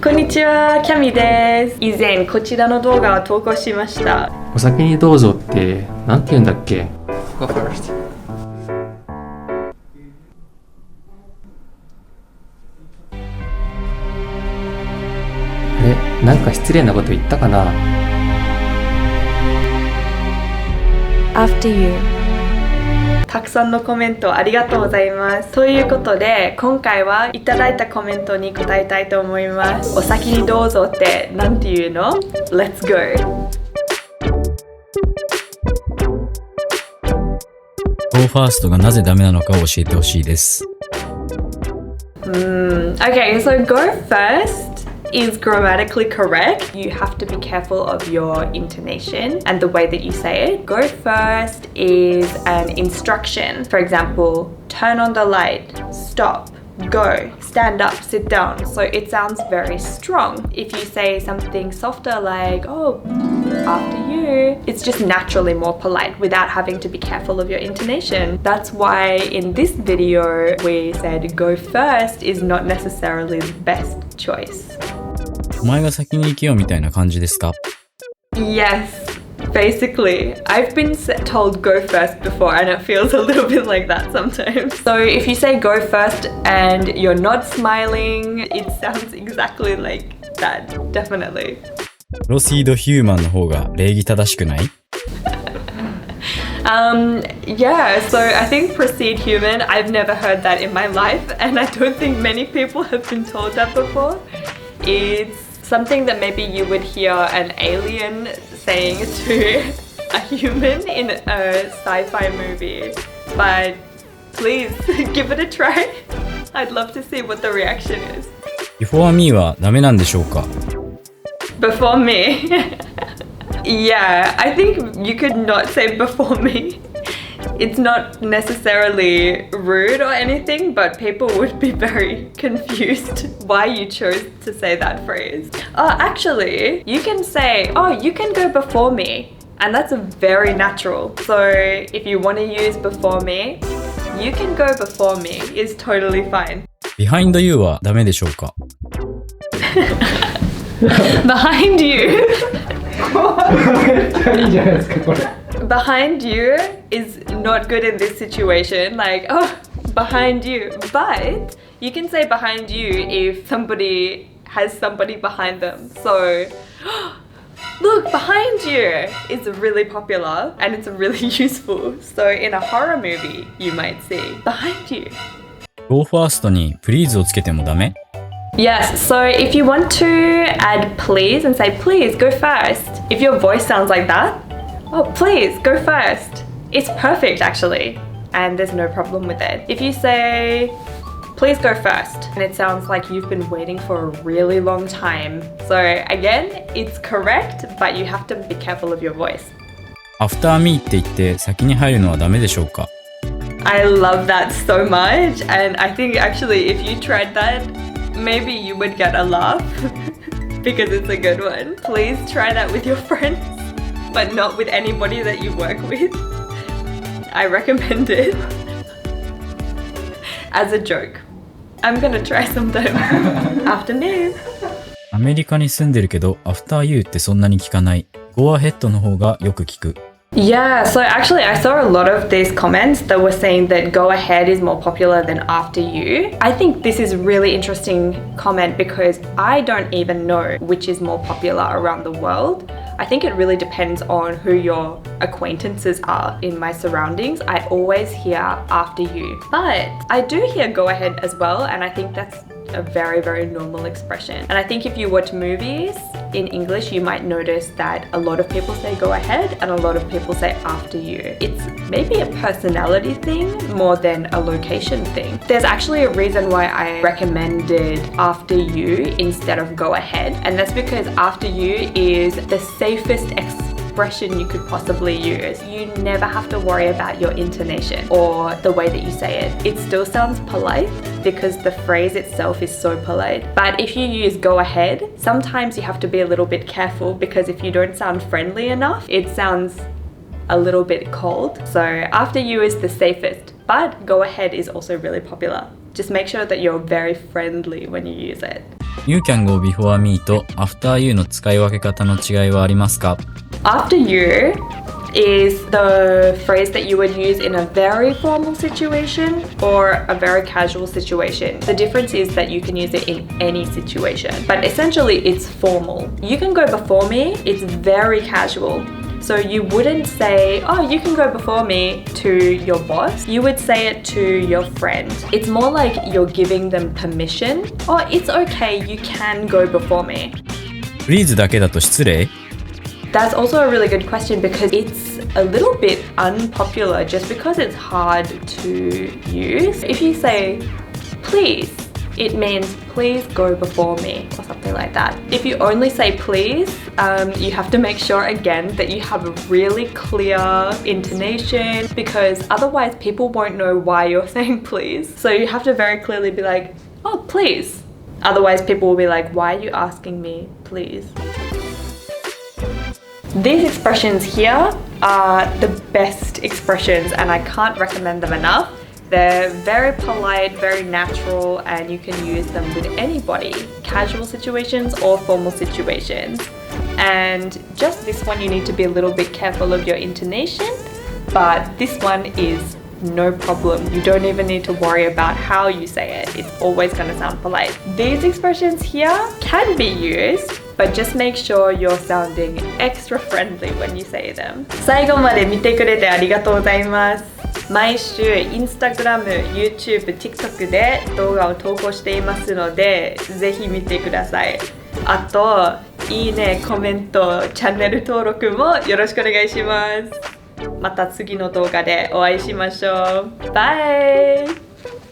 こんにちは、キャミです。以前こちらの動画を投稿しました。お先にどうぞってなんて言うんだっけ？ Go first. あれ、なんか失礼なこと言ったかな？ After you. たくさんのコメントありがとうございます。ということで、今回はいただいたコメントに答えたいと思います。お先にどうぞってなんて言うの？ Let's go! Go first がなぜダメなのかを教えてほしいです。Okay, so go first is grammatically correct. You have to be careful of your intonation and the way that you say it. Go first is an instruction. For example, turn on the light, stop, go, stand up, sit down. So it sounds very strong. If you say something softer like, oh, after you, it's just naturally more polite without having to be careful of your intonation. That's why in this video we said go first is not necessarily the best choice. お前が先に行けよみたいな感じですか？ Yes, basically. I've been told go first before and it feels a little bit like that sometimes. So if you say go first and you're not smiling, it sounds exactly like that, definitely. プロシードヒューマンの方が礼儀正しくない？ Yeah, so I think proceed human, I've never heard that in my life and I don't think many people have been told that before. It's something that maybe you would hear an alien saying to a human in a sci-fi movie. But please give it a try. I'd love to see what the reaction is. Before me はダメなんでしょうか？ Before me? Yeah, I think you could not say before me. It's not necessarily rude or anything, but people would be very confused why you chose to say that phrase. Actually, you can say, oh, you can go before me. And that's very natural. So if you want to use before me, you can go before me is totally fine. Behind you はダメでしょうか？ Behind you? Behind you is not good in this situation. Like, oh, behind you. But you can say behind you if somebody has somebody behind them. So, look, behind you is really popular and it's really useful. So in a horror movie, you might see behind you. Go first に please をつけてもダメ？ Yes, so if you want to add please and say please go first, if your voice sounds like that, oh please go first, it's perfect actually, and there's no problem with it. If you say please go first and it sounds like you've been waiting for a really long time, so again, it's correct, but you have to be careful of your voice. After me って言って先に入るのはダメでしょうか？ I love that so much, and I think actually if you tried that, maybe you would get a laugh because it's a good one. Please try that with your friends, but not with anybody that you work with. I recommend it as a joke. I'm gonna try sometime. Afternoon. アメリカに住んでるけど After you ってそんなに聞かない。Go ahead の方がよく聞く。Yeah, so actually I saw a lot of these comments that were saying that go ahead is more popular than after you. I think this is really interesting comment because I don't even know which is more popular around the world. I think it really depends on who your acquaintances are in my surroundings. I always hear after you, but I do hear go ahead as well, and I think that's a very, very normal expression. And I think if you watch movies in English, you might notice that a lot of people say go ahead and a lot of people say after you. It's maybe a personality thing more than a location thing. There's actually a reason why I recommended after you instead of go ahead, and that's because after you is the safest expression you could possibly use. You never have to worry about your intonation or the way that you say it. It still sounds polite because the phrase itself is so polite. But if you use go ahead, sometimes you have to be a little bit careful because if you don't sound friendly enough, it sounds a little bit cold. So after you is the safest, but go ahead is also really popular. Just make sure that you're very friendly when you use it. You can go before me と after you の使い分け方の違いはありますか？ After you is the phrase that you would use in a very formal situation or a very casual situation. The difference is that you can use it in any situation, but essentially it's formal. You can go before me, it's very casual. So you wouldn't say, oh, you can go before me to your boss. You would say it to your friend. It's more like you're giving them permission. Oh, it's okay, you can go before me. Please だけだと失礼？ That's also a really good question because it's a little bit unpopular just because it's hard to use. If you say, please, it means please go before me or something like that. If you only say please, you have to make sure again that you have a really clear intonation because otherwise people won't know why you're saying please. So you have to very clearly be like, oh, please. Otherwise people will be like, why are you asking me, please? These expressions here are the best expressions and I can't recommend them enough. They're very polite, very natural, and you can use them with anybody, casual situations or formal situations. And just this one, you need to be a little bit careful of your intonation, but this one is no problem. You don't even need to worry about how you say it. It's always going to sound polite. These expressions here can be used, but just make sure you're sounding extra friendly when you say them. 最後まで見てくれてありがとうございます。毎週 Instagram、YouTube、TikTok で動画を投稿していますので、ぜひ見てください。あと、いいね、コメント、チャンネル登録もよろしくお願いします。また次の動画でお会いしましょう。バイ！